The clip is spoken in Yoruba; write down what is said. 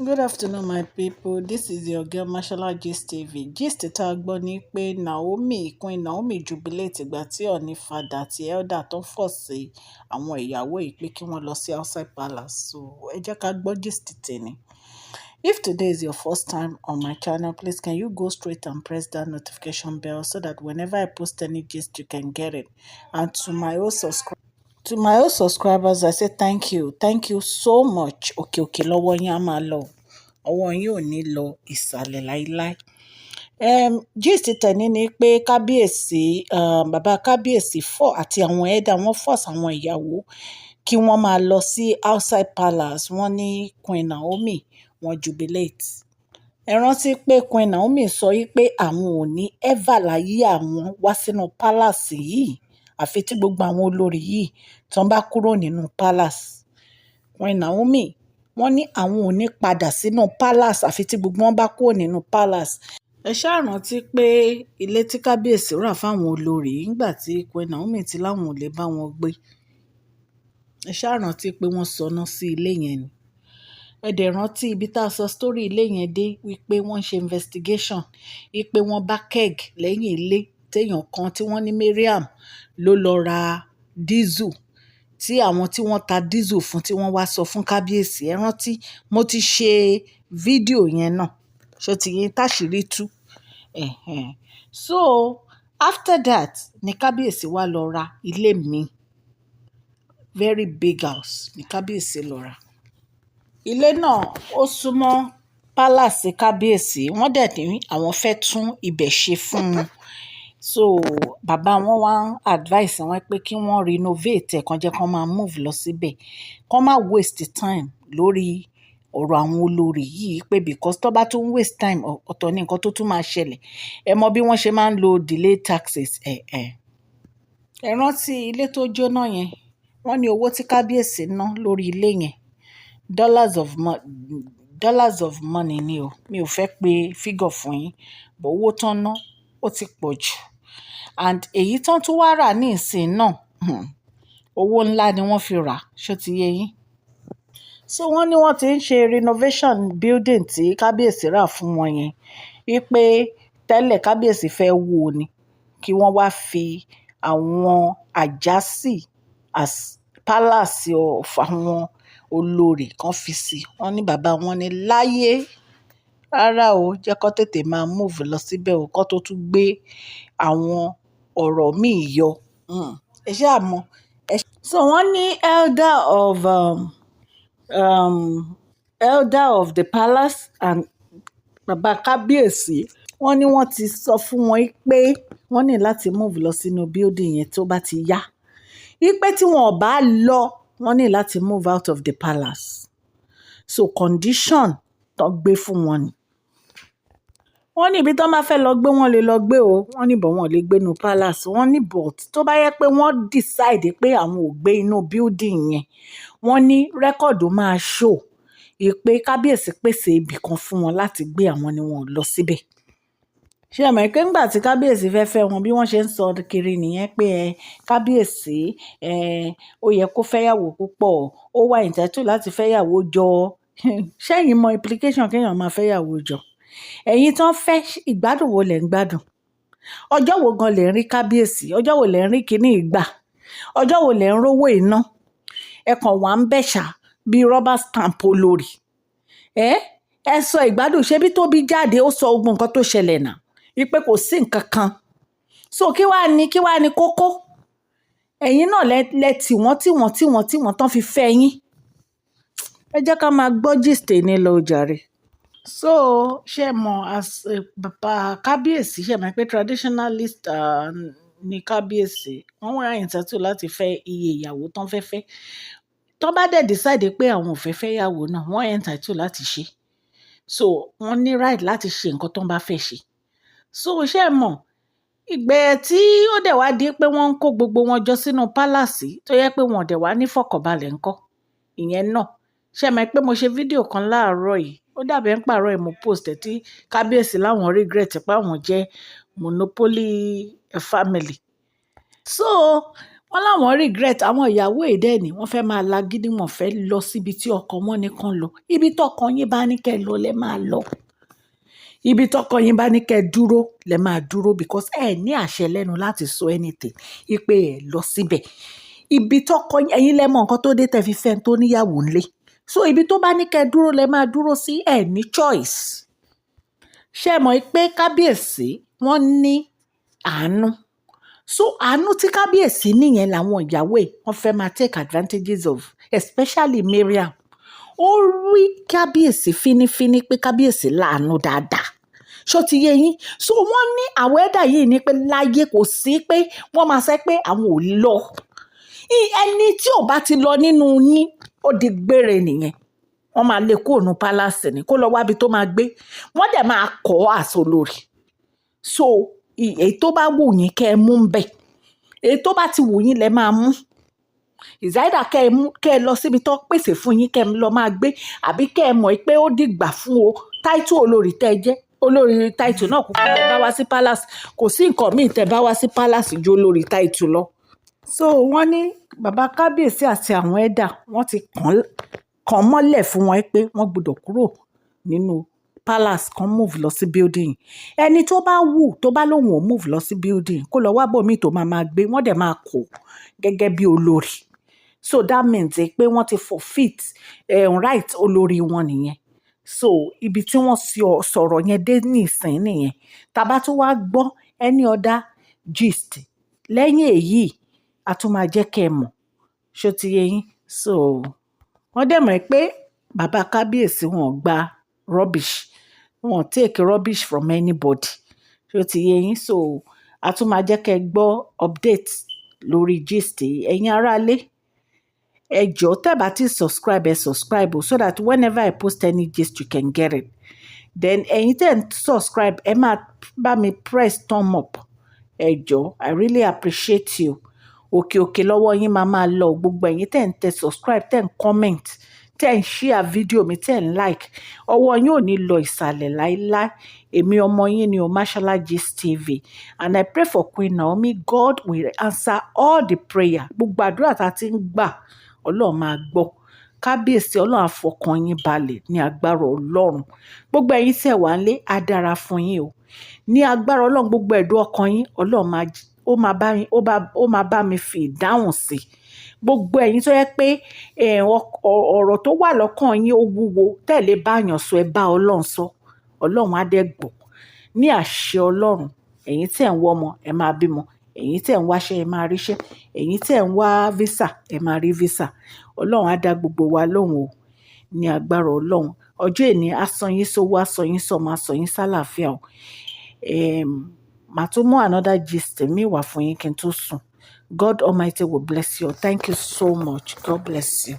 Good afternoon, my people. This is your girl Mashola Gist TV. Gist tá a gbọ́ ni pé Queen Naomi jubilate ìgbà tí Ọọ̀ni fada àti elder tó fọ̀ sí àwọn ìyàwó yìí pé kí wọ́n lọ sí outside palace. So ẹ jẹ́ ká gbọ́ gist tèmi. If today is your first time on my channel, please can you go straight and press that notification bell so that whenever I post any gist, you can get it. And to my old subscribers, I say thank you. Thank you so much. Okay, lọ́wọ́ yín á máa lọ. Ọwọ́ yín ò ní lọ ìsàlẹ̀ láíláí. Gist tẹ̀ní ni pé Kábíyèsí, bàbá Kábíyèsí fọ̀ àti àwọn ẹ̀dá wọn force àwọn ìyàwó kí wọ́n máa lọ sí outside palace. Wọ́n ní Queen Naomi wọ́n jubilate. Ẹ rántí pé Queen Naomi sọ pé àwọn ò ní ever láyé àwọn wá sínú palace yìí àfi tí gbogbo àwọn olórí yìí tó ń bá kúrò nínú palace. Queen Naomi wọ́n ní àwọn ò ní padà sínú palace àfi tí gbogbo wọn bá kúrò nínú palace. Ẹ ṣáà rántí pé ilé tí Kábíyèsí rà fáwọn olórí nígbà tí Queen Naomi ti láwọn ò lè bá wọn gbé. Ẹ ṣáà rántí pé wọ́n sọná sí ilé yẹn ni. Ẹ dẹ̀ rántí ibi tá a sọ story ilé yẹn dé wípé wọ́n ṣe investigation wípé wọ́n bá keg lẹ́yìn ilé téèyàn kan tí wọ́n ní Mariam ló lọ ra diesel tí àwọn tí wọ́n ta diesel fún tí wọ́n wá sọ fún Kábíyèsí. Ẹ rántí mo ti ṣe fídíò yẹn náà ṣó ti yẹn táṣìírí tú. So after that ni Kábíyèsí wá lọ ra ilé mi, very big house ni Kábíyèsí lọ ra. Ilé náà ó súnmọ́ palace Kábíyèsí, wọ́n dẹ̀ ní àwọn fẹ́ tún ibẹ̀ ṣe fún un. So bàbá wọn wá advice wọn pé kí wọ́n renovate ẹ̀ kan jẹ́ kán máa move lọ síbẹ̀, kán má waste time lórí ọ̀rọ̀ àwọn olórí yìí pé because tó bá tún waste time ọ̀tọ̀ ní nǹkan tó tún máa ṣẹlẹ̀. Ẹ mọ bí wọ́n ṣe máa ń lo delay taxes. Ẹ rántí ilé tó jóná yẹn, wọ́n ní owó tí Kábíyèsí ná lórí ilé yẹn dollars of money ni o. Mi ò fẹ́ pe figure fún yín, but owó tán ná ó ti pọ̀ jù. And èyí tán tún wá rà ní ìsìn náà owó ńlá ni wọ́n fi rà ṣó ti yé yín. So wọ́n ní wọ́n ti ń ṣe renovation building tí Kábíyèsí rà fún wọn yẹn wípé tẹ́lẹ̀ Kábíyèsí fẹ́ wó ni kí wọ́n wá fi àwọn àjàsí as palace of àwọn olórí kan fi sí. Wọ́n ní bàbá wọn ní láyé rárá o, jẹ́ kó tètè máa move lọ síbẹ̀ o, kó tó tún gbé àwọn ọ̀rọ̀ míì yọ. Ẹ ṣáà mọ̀. So wọ́n ní elder of the palace and bàbá Kábíyèsí wọ́n ní wọ́n ti sọ fún wọn pé wọ́n ní láti move lọ sínú building yẹn tó bá ti yá. Wípé tí wọn ò bá lọ wọ́n ní láti move out of the palace. So condition tó gbé fún wọn ni. Wọ́n ní ibi tó máa fẹ́ lọ gbé wọn lè lọ gbé o. Wọ́n ní bọ̀ wọ́n lè gbé inú palace. Wọ́n ní but tó bá yẹ pé wọ́n decide pé àwọn ò gbé inú building yẹn, wọ́n ní record máa show pé Kábíyèsí pèsè ibì kan fún wọn láti gbé, àwọn ni wọn ò lọ síbẹ̀. Ṣé ẹ mọ̀ pé ńgbà tí Kábíyèsí fẹ́ fẹ́ wọn bí wọ́n ṣe ń sọ kiri nìyẹn pé Kábíyèsí ó yẹ kó fẹ́yàwó púpọ̀, ó wà entitled láti fẹ́yàwó jọ. Ṣẹ́yìn mọ implication kéèyàn máa fẹ́yàwó jọ? Ẹ̀yin tán fẹ́ ìgbádùn wo lẹ̀ ń gbádùn? Ọjọ́ wo gan lẹ̀ ń rí Kábíyèsí? Ọjọ́ wo lẹ̀ ń rí kinní ìgbà? Ọjọ́ wo lẹ̀ ń rówó iná? Ẹ kàn wá ń bẹ̀ṣà bíi rubber stamp olórí. Ẹ sọ ìgbádùn, ṣebí tó bí jáde ó sọ gbogbo nǹkan tó ṣẹlẹ̀ náà wípé kò sí nǹkan kan. So kí wá ní kókó? Ẹ̀yin náà lẹ tì wọ́n tán fi fẹ́ yín. Ẹ jẹ́ ká máa gbọ́ gist ní lọ jàre. So ṣé mọ̀ as bàbá Kábíyèsí, ṣé mọ̀ pé traditionalist ni Kábíyèsí, wọ́n wá entitled láti fẹ́ iye ìyàwó tán fẹ́ fẹ́. Tó bá dẹ̀ decide pé àwọn ò fẹ́ fẹ́yàwó náà, wọ́n entitled láti ṣe. So wọ́n ní right láti ṣe nǹkan tó ń bá fẹ́ ṣe. So ṣé mọ̀ ìgbẹ́ tí ó dẹ̀ wá di pé wọ́n ń kó gbogbo wọn jọ sínú palace tó yẹ pé wọn ò dẹ̀ wá ní fọkànbalẹ̀ ńkọ́ ìyẹn náà. Ṣé mọ̀ pé mo ṣe fídíò kan láàárọ̀ yìí, ó dàbí ń pààrọ̀ ẹ̀ mo post ẹ̀ tí Kábíyèsí láwọn regret pé àwọn jẹ́ monopoly family. So wọ́n láwọn regret àwọn ìyàwó èdè ni wọ́n fẹ́ máa lagídí wọn fẹ́ lọ síbi tí ọkọ wọn nìkan lọ ibi tọkọ yín bá ní kẹ́ lọ lẹ máa lọ ibi tọkọ yín bá ní kẹ́ dúró lẹ máa dúró because ẹ ní àṣẹ lẹ́nu láti sọ anything ipe ẹ lọ síbẹ̀ ibi tọkọ ẹ̀yin lẹ mọ̀ nǹkan tó dé tẹ́ fi fẹ́ tó níyàwó ńlé so ibi tó bá ní kẹ́ dúró lẹ máa dúró sí ẹ ní choice ṣé mọ̀ pé kábíyèsí wọ́n ní àánú so àánú tí kábíyèsí nìyẹn làwọn ìyàwó ẹ̀ wọ́n fẹ́ máa take advantages of especially Mariam ó rí kábíyèsí fínífíní pé kábíyèsí láàánú dáadáa ṣó ti yé yín so wọ́n ní àwọn ẹ̀dà yìí ní pé láyé kò sí pé wọ́n máa sọ pé àwọn ò lọ ẹni tí ò bá ti lọ nínú yín ó di gbére nìyẹn wọ́n máa lé kóònù pálásì ni kó lọ wábi tó máa gbé wọ́n dẹ̀ máa kọ́ àṣọ lórí so èyí tó bá wù yín kẹ́ ẹ mú ń bẹ̀ èyí tó bá ti wù yín lẹ máa mú ìzáìdà kẹ́ ẹ lọ síbi tó pèsè fún yín kẹ́ ẹ lọ máa gbé àbí kẹ́ ẹ mọ̀ pé ó dìgbà fún o táìtù olórí tẹ́ ẹ jẹ́ olórí táìtù náà kúkú tẹ́ bá wá sí palace kò sí nǹkan míì tẹ́ bá wá sí palace ju olórí táìtù lọ. so wọ́n ní bàbá kábíyèsí àti àwọn ẹ̀dà wọ́n ti kàn mọ́lẹ̀ fún wọn pé wọ́n gbọ́dọ̀ kúrò nínú palace kan move lọ sí building ẹni tó bá wù tó bá lóun ò move lọ sí building kó lọ wá bòmíì tó máa gbé wọ́n dẹ̀ máa kó gẹ́gẹ́ bí olórí so that means pé wọ́n ti forfeit right olórí wọn nìyẹn so ibi tí wọ́n sọ̀rọ̀ yẹn dé nísìn nìyẹn tá bá tún wá gbọ́ any other gist lẹ́yìn èyí a tún máa jẹ́ kẹ́ ẹ mọ̀ ṣó ti yé yín so wọ́n dẹ̀ mọ̀ pé bàbá kábíyèsí wọn gba rubbish wọn take rubbish from anybody ṣó ti yé yín so a tún máa jẹ́ kẹ́ ẹ gbọ́ update lórí gist ẹ̀yin aráalé ẹ jọ̀ọ́ tẹ́ bá ti subscribe so that whenever I post any gist you can get it then ẹ̀yin tẹ́ ń subscribe ẹ máa bá mi press thumb up ẹ jọ̀ọ́ I really appreciate you òkè lọ́wọ́ yín máa lọ gbogbo ẹ̀yin tẹ́ ń tẹ subscribe tẹ́ ń comment tẹ́ ń share video mi tẹ́ ń like ọwọ́ yín ò ní lọ ìsàlẹ̀ láíláí èmi ọmọ yín ni o Mashola Gist TV and I pray for Queen Naomi God will answer all the prayer gbogbo àdúrà tá a ti ń gbà ọlọ́run máa gbọ́ kábíyèsí ọlọ́run àfọkàn yín balẹ̀ ní agbára ọlọ́run gbogbo ẹ̀yin tẹ́ wà ń lé á dára fún yín o ní agbára ọlọ́run gbogbo ẹ̀dùn ọkàn yín ọlọ́run ó máa bá mi fi ìdáhùn sí gbogbo ẹ̀yin tó yẹ pé ọ̀rọ̀ tó wà lọ́kàn yín ó wúwo tẹ̀lé báyàn sọ ẹ bá ọlọ́run sọ ọlọ́run á dẹ̀ gbọ́ ní àṣẹ ọlọ́run ẹ̀yin tẹ́ ń wọ́ ọmọ ẹ máa bímọ ẹ̀yin tẹ́ ń wáṣẹ́ ẹ máa ríṣẹ́ ẹ̀yin tẹ́ ń wá visa ẹ máa rí visa ọlọ́run á dá gbogbo wa lóhùn o ní agbára ọlọ́run ọjọ́ èní á san yín sówó á san yín sọ́mọ á san yín sálàáfíà o màá tún mú another gist mi wá fún yín kí n tó sùn God Almighty will bless you. Thank you so much. God bless you.